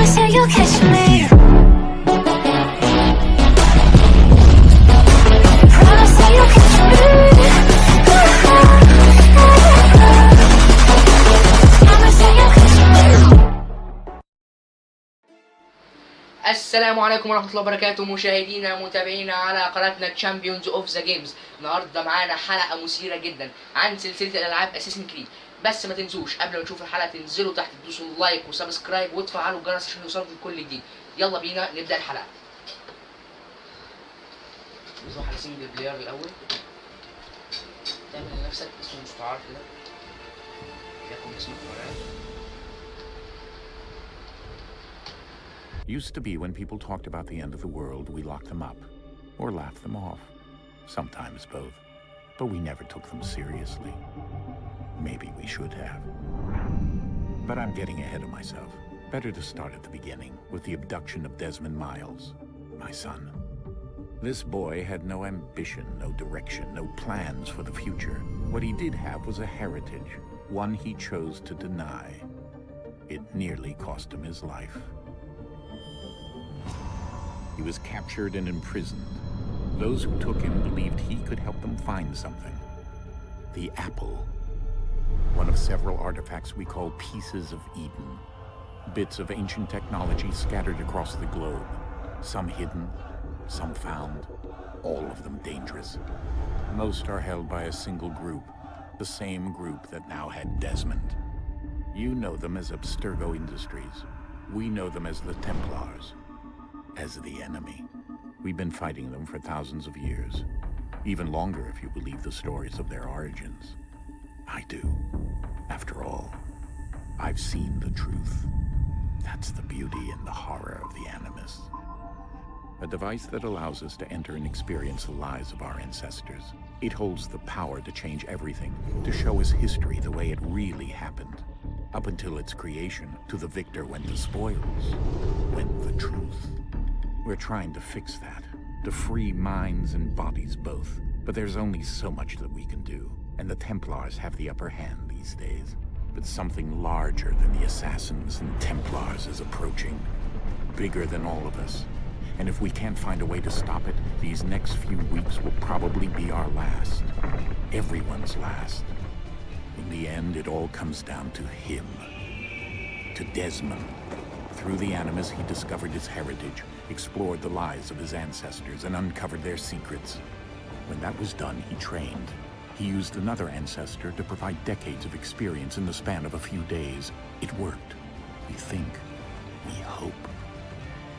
say you'll catch me. Promise that you'll catch me. Promise that you'll catch me. السلام عليكم ورحمة الله وبركاته مشاهدينا ومتابعينا على قناتنا تشامبيونز اوف ذا جيمز. النهارده معانا حلقة مثيرة جدا عن سلسلة الألعاب اساسن كريد. بس ما تنسوش قبل ما تشوفوا الحلقة تنزلوا تحت تدوسوا لايك وسبسكرايب وتفعلوا الجرس عشان يوصلكم كل جديد. يلا بينا نبدأ الحلقة. نروح على سنجل بلاير الأول. تعمل لنفسك اسم مستعار كده. يكون اسمك مرعب. Used to be when people talked about the end of the world, we locked them up or laughed them off. Sometimes both. But we never took them seriously. Maybe we should have. But I'm getting ahead of myself. Better to start at the beginning with the abduction of Desmond Miles, my son. This boy had no ambition, no direction, no plans for the future. What he did have was a heritage, one he chose to deny. It nearly cost him his life. He was captured and imprisoned. Those who took him believed he could help them find something. The apple. One of several artifacts we call pieces of Eden. Bits of ancient technology scattered across the globe. Some hidden, some found, all of them dangerous. Most are held by a single group, the same group that now had Desmond. You know them as Abstergo Industries. We know them as the Templars. As the enemy. We've been fighting them for thousands of years. Even longer if you believe the stories of their origins. I do. After all, I've seen the truth. That's the beauty and the horror of the Animus. A device that allows us to enter and experience the lives of our ancestors. It holds the power to change everything, to show us history the way it really happened. Up until its creation, to the victor went the spoils, went the truth. We're trying to fix that, to free minds and bodies both. But there's only so much that we can do, and the Templars have the upper hand these days. But something larger than the Assassins and Templars is approaching, bigger than all of us. And if we can't find a way to stop it, these next few weeks will probably be our last. Everyone's last. In the end, it all comes down to him. To Desmond. Through the Animus, he discovered his heritage, explored the lives of his ancestors, and uncovered their secrets. When that was done, he trained. He used another ancestor to provide decades of experience in the span of a few days. It worked. We think. We hope.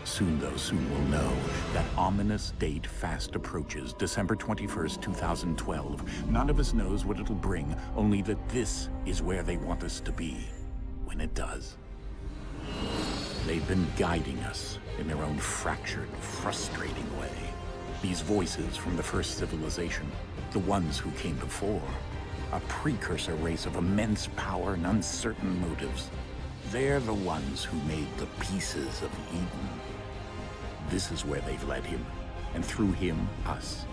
Soon, though, soon we'll know. That ominous date fast approaches, December 21st, 2012. None of us knows what it'll bring, only that this is where they want us to be. When it does. They've been guiding us in their own fractured, frustrating way. These voices from the first civilization, the ones who came before, a precursor race of immense power and uncertain motives. They're the ones who made the pieces of Eden. This is where they've led him, and through him, us.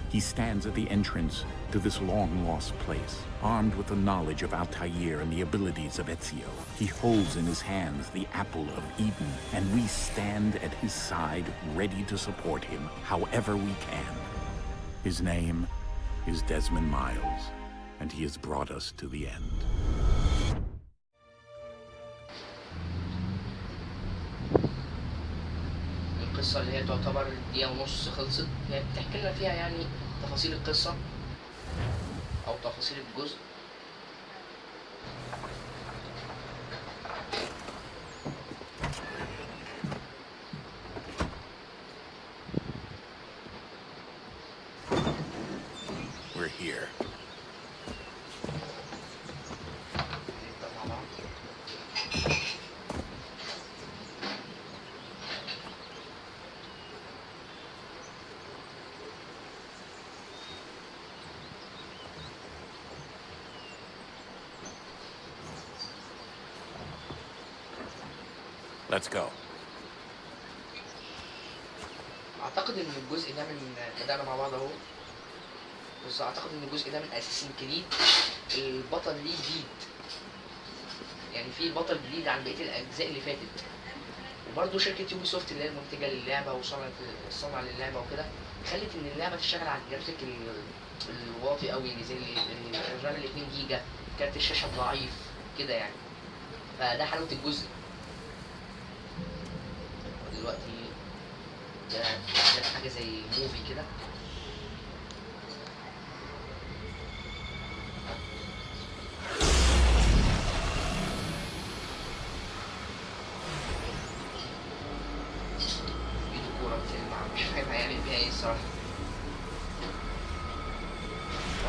He stands at the entrance to this long-lost place, armed with the knowledge of Altair and the abilities of Ezio. He holds in his hands the apple of Eden, and we stand at his side, ready to support him however we can. His name is Desmond Miles, and he has brought us to the end. القصة اللي هي تعتبر دقيقة ونص خلصت، هي بتحكي لنا فيها يعني تفاصيل القصة أو تفاصيل الجزء. We're here. Let's go. اعتقد ان الجزء ده من بدأنا مع بعض اهو، بس اعتقد ان الجزء ده من اساسن كريد البطل ليه جديد، يعني في بطل جديد عن بقية الاجزاء اللي فاتت. وبرضه شركة يوبي سوفت اللي هي المنتجة للعبة وصنع للعبة وكده، خلت إن اللعبة تشتغل على الجرافيك الواطي أوي، يعني زي الرام 2 جيجا، كارت الشاشة ضعيف كده يعني. فده حلاوة الجزء. ودلوقتي ده حاجة زي موفي كده. مش فاهم هيعمل بيها ايه الصراحة.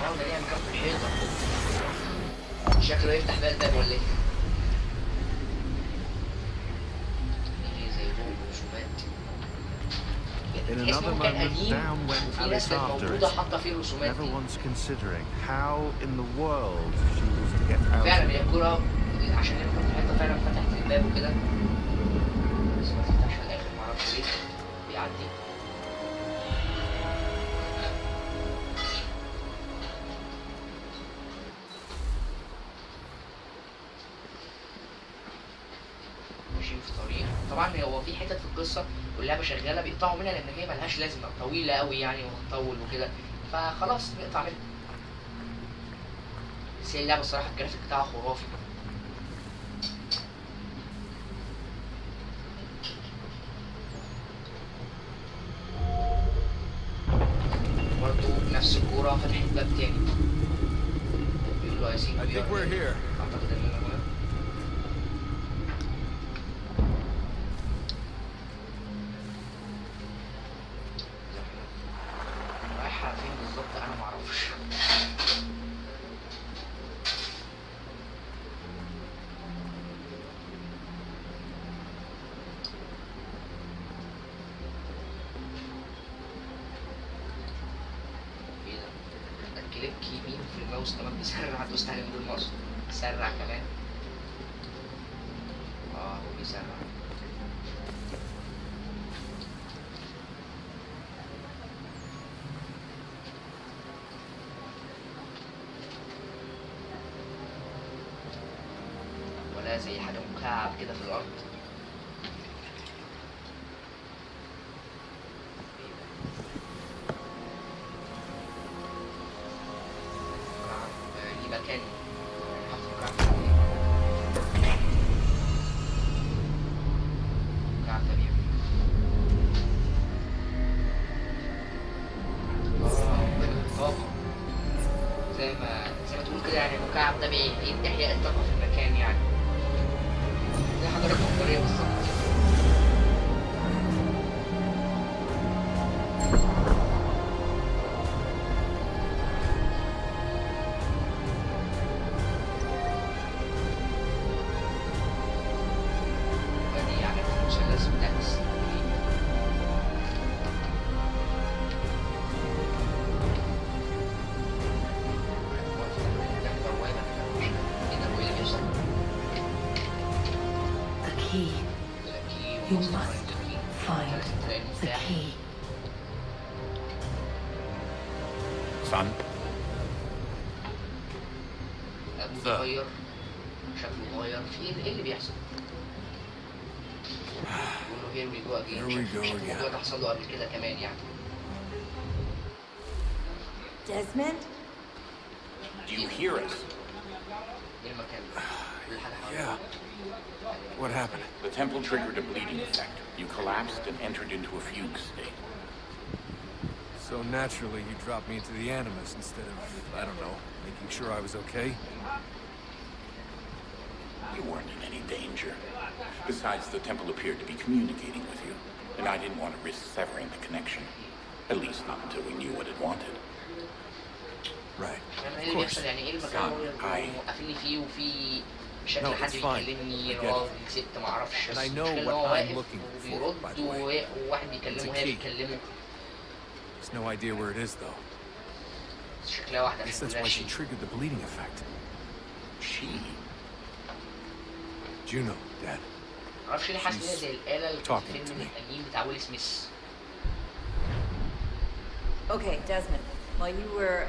واو، ده ليها مكان في الحيطة، شكله يفتح بقى الباب ولا ايه؟ ايه زي فوق رسومات. تحس انه كان قديم وفي ناس كانت موجودة حاطة فيه الرسومات دي. فعلا هي الكورة عشان هي مكان في الحيطة فعلا فتحت الباب وكده، بس ما فتحش على الآخر، معرفش ليه بيعدي. ماشيين في طريق، طبعا هو في حتت في القصه واللعبه شغاله بيقطعوا منها لان هي ملهاش لازمه، طويله قوي يعني وهتطول وكده، فخلاص نقطع منها. بس هي اللعبه الصراحه الجرافيك بتاعها خرافي. برضه نفس الكوره فتحت باب تاني، بيقولوا يا سيدي اعتقد اننا هنا. رايحة فين بالظبط انا معرفش. ايه ده؟ الكليك يمين في الماوس كمان بيسرع، دوست عليه من غير مقصد، بيسرع كمان. هو بيسرع. ولا زي حاجة مكعب كده في الأرض. مكعب ليه مكان، حط مكعب مكعب طبيعي. طاقة زي ما تقول كده يعني، المكعب ده بيدي إحياء الطاقة في المكان يعني، زي حضرتك مقدارية بالظبط. ودي يعني المثلث بتاع السنين. You must find the key. Son? أبوه اتغير، شكله اتغير، في ايه اللي بيحصل؟ بيقولوا here we go again. شكله الموضوع ده حصل له قبل كده كمان يعني. Desmond? Do you hear us? ايه المكان ده؟ كل حاجة حوالينا. Yeah. What happened? The temple triggered a bleeding effect. You collapsed and entered into a fugue state. So naturally, you dropped me into the Animus instead of, I don't know, making sure I was okay? You weren't in any danger. Besides, the temple appeared to be communicating with you, and I didn't want to risk severing the connection. At least not until we knew what it wanted. Right. يعني ايه اللي بيحصل؟ يعني ايه المكان اللي موقفيني فيه وفي شكل حد بيكلمني راجل ست معرفش، بس المشكلة ان هو واقف وبيرد وواحد بيكلمه وهي بتكلمه. There's no idea where it is though. شكلها واحدة I مش guess that's كلها why she شيء. triggered the bleeding effect. She? Juno, Dad. معرفش ليه حاسس ان هي زي الآلة اللي كانت في talking to فيلم من me. القديم بتاع ويل سميث. Okay, Desmond. While you were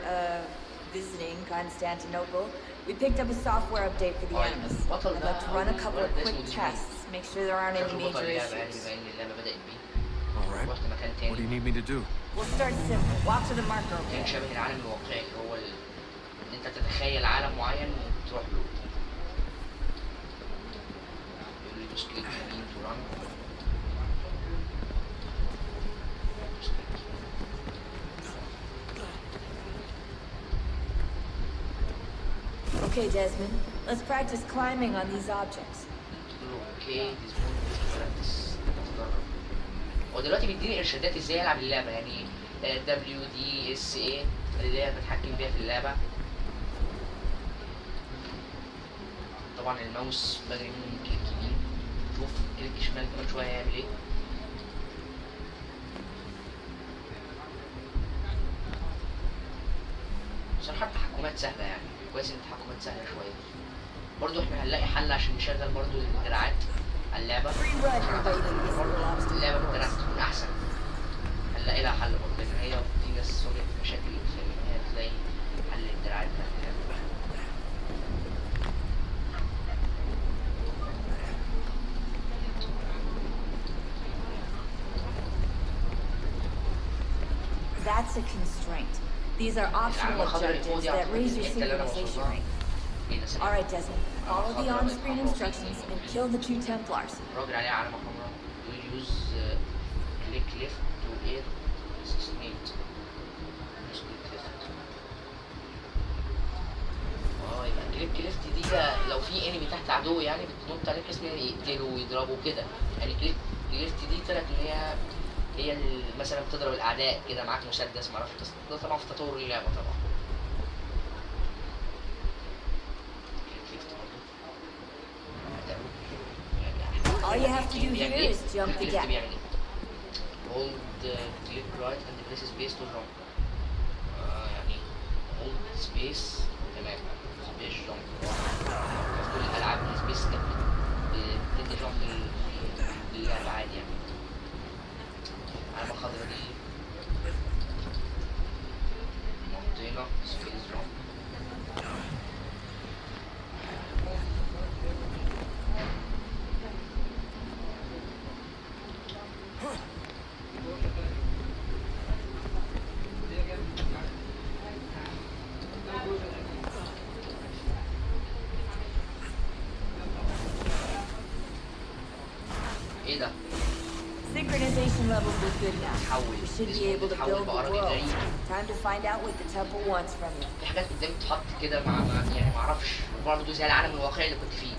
visiting Constantinople, we picked up a software update for the Oh, Animus. what I'd like to run a couple of quick tests Make sure there aren't any شكله بطل major اللعبة يعني issues. بما إن اللعبة بدأت بيه. All right. رحت مكان What do you تاني need me to do? We'll start simple. Walk to the marker, كان okay? شبه العالم الواقعي اللي هو إن أنت تتخيل عالم معين وتروح له. يقول لي دوس كليك يمين تو ران. Okay, Desmond. Let's practice climbing on these objects. اوكي براكتس اتدرب. هو دلوقتي بيديني ارشادات ازاي العب اللعبه يعني دبليو دي اس اي اللي هي بتحكم بيها في اللعبه. طبعا الماوس بجري منه من كليك يمين. شوف كليك شمال كمان شويه هيعمل ايه. بصراحه التحكمات سهله يعني كويس ان التحكمات سهله شويه. برضو احنا هنلاقي حل عشان نشغل برضو الدراعات على اللعبة. برضو اللعبة بالدراعات تكون أحسن. هنلاقي لها حل برضو لأن هي في ناس واجهت مشاكل في إن هي تلاقي حل الدراعات بتاعت اللعبة. That's a constraint. These are optional objectives that raise your synchronization rate. Alright, Desmond. Follow the on-screen instructions and kill the 2 Templars. الراجل عليه علامة حمراء. You use click left to air assassinate. Use click left. يبقى click left دي لو في انمي تحت عدو يعني بتنط عليه بحيث ان يقتله ويضربه كده. يعني click left دي طلعت ان هي مثلا بتضرب الاعداء كده معاك مسدس معرفش ده طبعا في تطور اللعبة طبعا. All you have to do here is jump the gap. Hold click right and press space to jump. يعني hold space تمام space jump. في كل الألعاب السبيس كانت بتدي جامب للعبة عادي يعني. العلامة الخضرا دي نطينا سبيس جامب. ايه ده؟ Synchronization levels are good now. تحول We should be able to build the world. Time to find out what the temple wants from you. في حاجات قدامي بتتحط كده يعني ما اعرفش برضه زي العالم الواقعي اللي كنت فيه.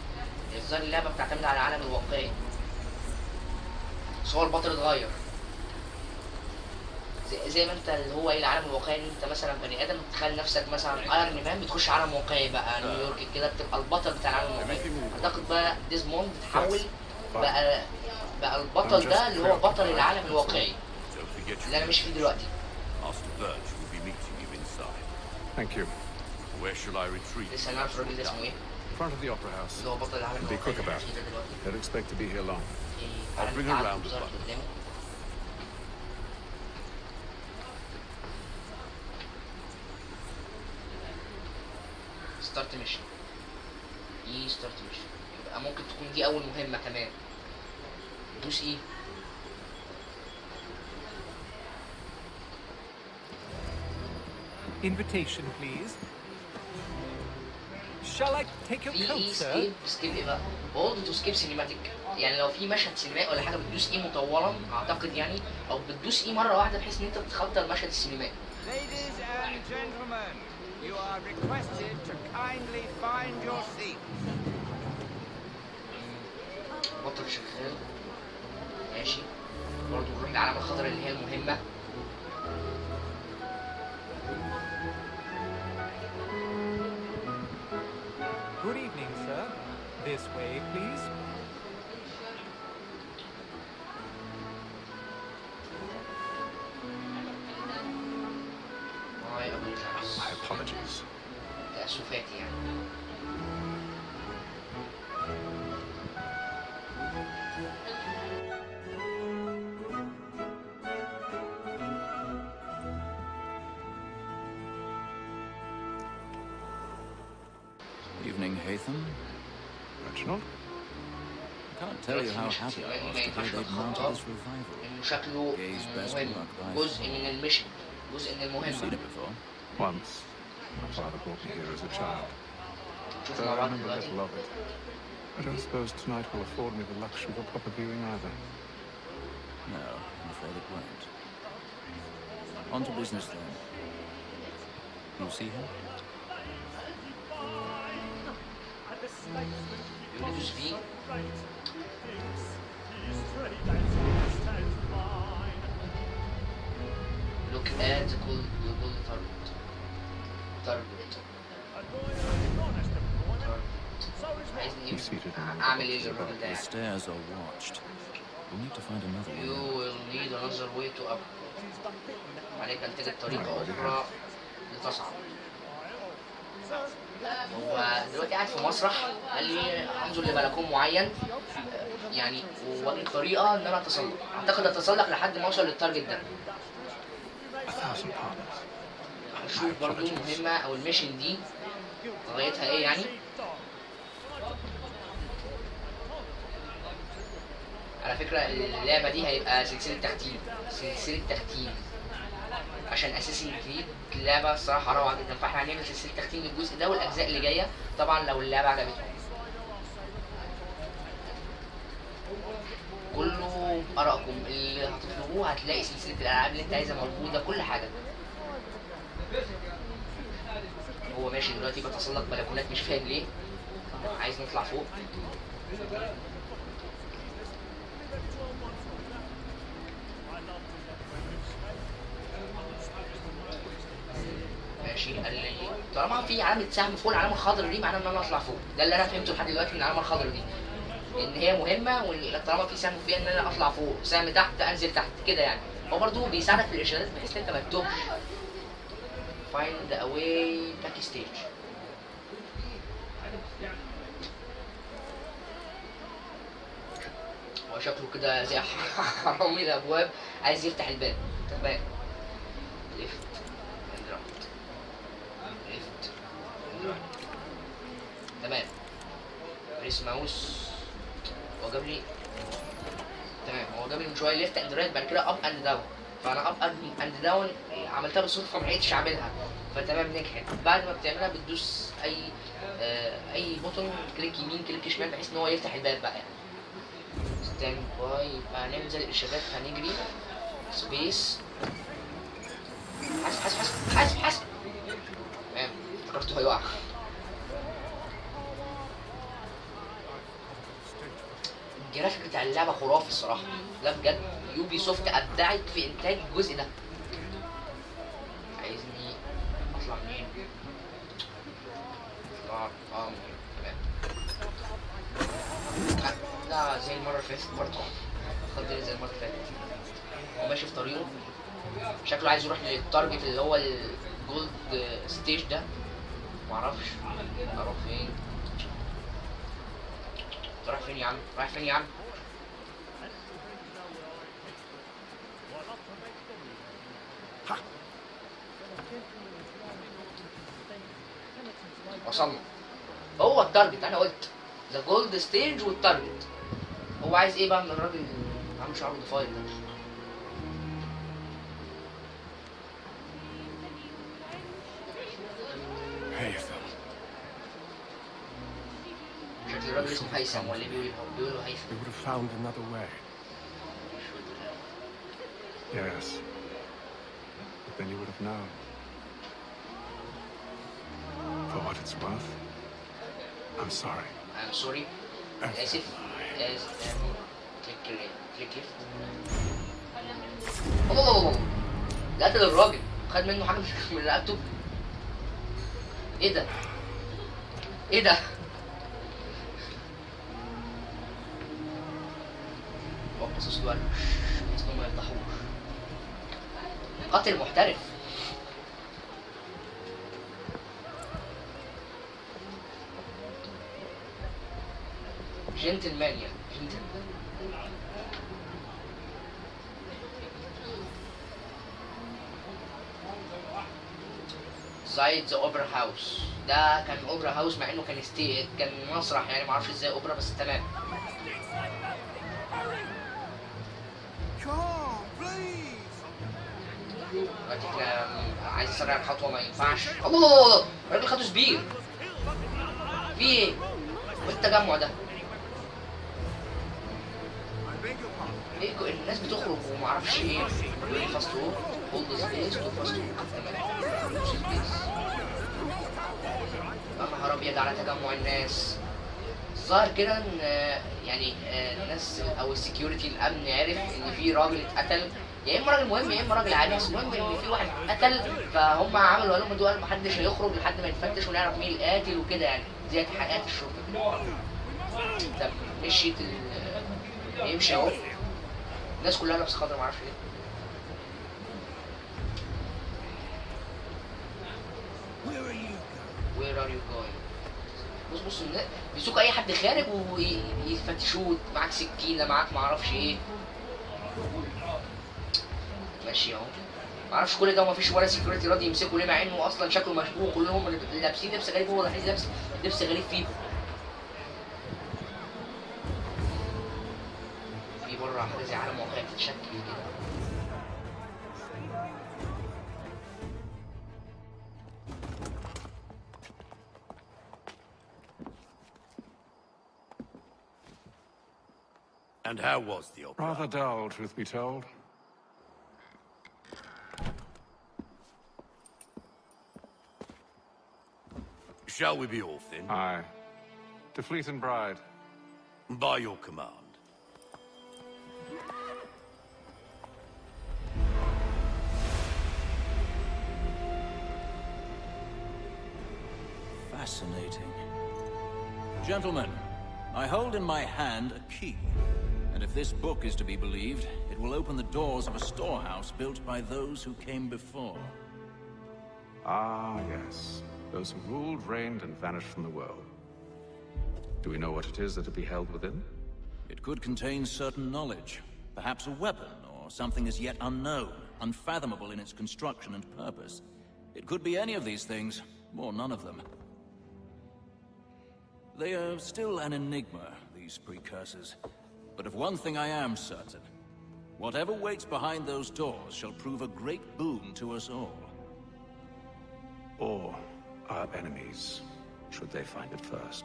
الظاهر اللعبه بتعتمد على العالم الواقعي. بس هو البطل اتغير. زي ما انت اللي هو ايه العالم الواقعي ان انت مثلا بني ادم تخيل نفسك مثلا ايرون مان بتخش عالم واقعي بقى نيويورك كده بتبقى البطل بتاع العالم الواقعي. اعتقد بقى ديزموند اتحول بقى البطل ده اللي هو بطل العالم الواقعي اللي انا ماشي فيه دلوقتي. Thank you. Where shall I retreat? لسه نعرف الراجل ده اسمه ايه؟ Front of the opera house. اللي هو بطل العالم Be الواقعي quick about اللي it. انا دلوقتي. Don't expect to be here long. I'll bring her round as well. ستارت ميشن. ايه ستارت ميشن؟ يبقى ممكن تكون دي اول مهمة كمان. دوس ايه؟ Invitation, please. Shall I take your في coat, ايه sir? سكيب ايه بقى؟ هولد تو سكيب سينيماتيك. يعني لو في مشهد سينمائي ولا حاجة بتدوس ايه مطولا اعتقد يعني او بتدوس ايه مرة واحدة بحيث ان انت تتخطى المشهد السينمائي. Ladies and gentlemen, you are requested to kindly find your seats. بطل شغال. ماشي. برضه نروح للعلامة الخضراء اللي هي المهمة. Good evening, sir. This way, please. My apologies. تأسفاتي يعني. Evening, Haytham. Reginald? Can't tell you how happy I was to hear they'd mounted this revival. انه شكله مهم، جزء من الميشن، جزء من You've seen المهمة. it before. Once, my father brought me here as a child. شوف But مع I بعض remember دلوقتي. little of it. I don't suppose tonight will afford me the luxury of a proper viewing either. No, I'm afraid it won't. On to business then. You see him? يدوس فيه. Look at the gold target. عايزني اعمل ايه للراجل ده The stairs are watched. We'll need to find another You way. will need another way to up. عليك أن تجد طريقة أخرى لتصعد. هو دلوقتي قاعد في مسرح، قال لي انظر لملكون معين يعني ووجد طريقة إن أنا أتسلق. أعتقد أتسلق لحد ما أوصل للتارجت ده. هنشوف برضو المهمة أو الميشن دي غايتها إيه يعني. على فكرة اللعبة دي هيبقى سلسلة تختيم عشان اساسين كريد اللعبة الصراحة روعة جدا، فاحنا هنعمل سلسلة تختيم للجزء ده والأجزاء اللي جاية طبعا لو اللعبة عجبتكم. كله آرائكم اللي هتطلبوه، هتلاقي سلسلة الألعاب اللي انت عايزها موجودة، كل حاجة. هو ماشي دلوقتي بتسلق بلكونات مش فاهم ليه، عايز نطلع فوق. ماشي، قال لي طالما في علامة سهم فوق العلامة الخضراء دي معناه ان انا اطلع فوق. ده اللي انا فهمته لحد دلوقتي من العلامة الخضراء دي، ان هي مهمة، وان طالما في سهم فيها ان انا اطلع فوق، سهم تحت انزل تحت كده يعني. هو برضه بيساعدك في الارشادات بحيث ان انت ما تتوهش. find a way backstage. هو شكله كده زي حرامي الابواب عايز يفتح الباب. تمام، ليفت اند رايت، ليفت اند رايت. تمام، بريس ماوس. هو جاب لي تمام، هو جاب لي من شويه ليفت اند رايت، بعد كده اب اند داون. فانا اب اند داون عملتها بالصدفه ما لقيتش اعملها، فتمام نجحت. بعد ما بتعملها بتدوس اي بوتون، كليك يمين كليك شمال، بحيث ان هو يفتح الباب بقى يعني. ستاند باي. يبقى هنعمل زي الارشادات، هنجري سبيس. حاسب تمام، افتكرته هيقع. الجرافيك بتاع اللعبة خرافي الصراحة، لا بجد. يوبي سوفت أبدعت في إنتاج الجزء ده. عايزني أطلع منين؟ أطلع من هنا. تمام. لا زي المرة اللي فاتت برضه، خد زي المرة اللي فاتت. هو ماشي في طريقه، شكله عايز يروح للتارجت اللي هو الجولد ستيج ده. معرفش أروح فين. رايح فين يا عم؟ رايح فين يا عم؟ وصلنا. هو التارجت، انا قلت ذا جولد ستيج والتارجت. هو عايز ايه بقى من الراجل عامل شعره ضفاير ده؟ شكل الراجل اسمه هيثم ولا بيقولوا هيثم. We would have found another way. Yes. But then you would have known. For what it's worth, I'm sorry. I'm sorry. آسف. كليك ليفت. الله ده قتل الراجل، خد منه حاجة من رقبته. ايه ده؟ ايه ده؟ وقصص له بحيث انهم ما يفضحوش. قاتل محترف. جنتلمان يعني جنتلمان. زايد ذا اوبرا هاوس. ده كان اوبرا هاوس مع انه كان مسرح يعني، معرفش ازاي اوبرا بس تمام. دلوقتي احنا عايز اسرع الخطوه ما ينفعش. الله الراجل خده سبير. في ايه؟ والتجمع ده ايه؟ الناس بتخرج ومعرفش ايه. يقول لي فاست ووك هولد سبيس تو فاست ووك. تمام سبيس. يا نهار ابيض على تجمع الناس. الظاهر كده ان يعني الناس او السكيورتي الامن عرف ان في راجل اتقتل، يا اما راجل مهم يا اما راجل عادي، بس المهم ان في واحد اتقتل، فهم عملوا قالوا دول محدش هيخرج لحد ما يتفتش ونعرف مين القاتل وكده، يعني زي تحقيقات الشرطه كده. طب مشيت يمشي اهو، الناس كلها لابسه خضرا معرفش ليه. Where are you going؟ بص بيسوق اي حد خارج ويفتشوه، معاك سكينه معاك معرفش ايه. ماشي اهو، معرفش كل ده ومفيش ولا سكيورتي راضي يمسكه ليه، مع انه اصلا شكله مشبوه، كلهم لابسين لبس غريب، هو الوحيد لابس لبس غريب فيه. في بره حاجه زي عالم واقعي بتتشكل كده. And how was the opera? Rather dull, truth be told. Shall we be off then? Aye. To Fleet and Bride. By your command. Fascinating. Gentlemen, I hold in my hand a key. And if this book is to be believed, it will open the doors of a storehouse built by those who came before. Ah, yes. Those who ruled, reigned, and vanished from the world. Do we know what it is that will be held within? It could contain certain knowledge. Perhaps a weapon, or something as yet unknown, unfathomable in its construction and purpose. It could be any of these things, or none of them. They are still an enigma, these precursors. But of one thing I am certain. Whatever waits behind those doors shall prove a great boon to us all. Or our enemies, should they find it first.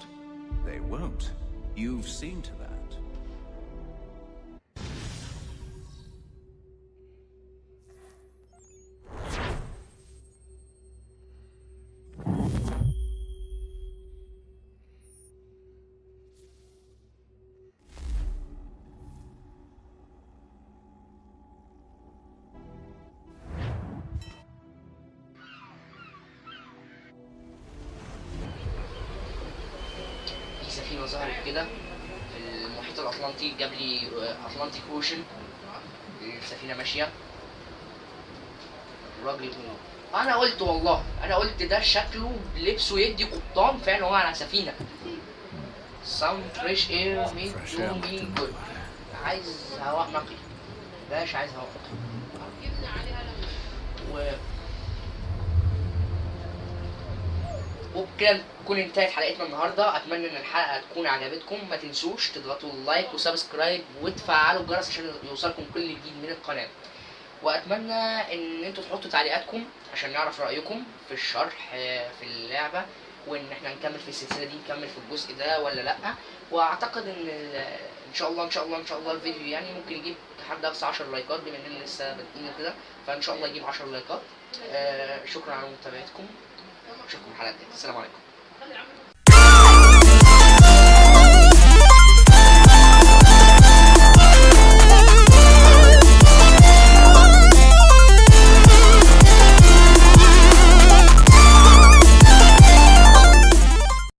They won't. You've seen to that. سفينة ظهرت كده في المحيط الأطلنطي، جاب لي أطلنطيك أوشن. السفينة ماشية، الراجل أنا قلت والله أنا قلت ده شكله لبسه يدي قبطان فعلا، هو على سفينة. Some fresh air may do me good. عايز هواء نقي باش، عايز هواء نقي. وبكده تكون انتهت حلقتنا النهارده. اتمنى ان الحلقه تكون عجبتكم. ما تنسوش تضغطوا اللايك وسبسكرايب وتفعلوا الجرس عشان يوصلكم كل جديد من القناه. واتمنى ان انتوا تحطوا تعليقاتكم عشان نعرف رايكم في الشرح في اللعبه، وان احنا نكمل في السلسله دي، نكمل في الجزء ده ولا لا. واعتقد ان ان شاء الله ان شاء الله ان شاء الله الفيديو يعني ممكن يجيب لحد اقصى 10 لايكات، بما اننا لسه بادئين كده، فان شاء الله يجيب 10 لايكات. شكرا على متابعتكم، اشوفكم الحلقه الجايه. السلام عليكم.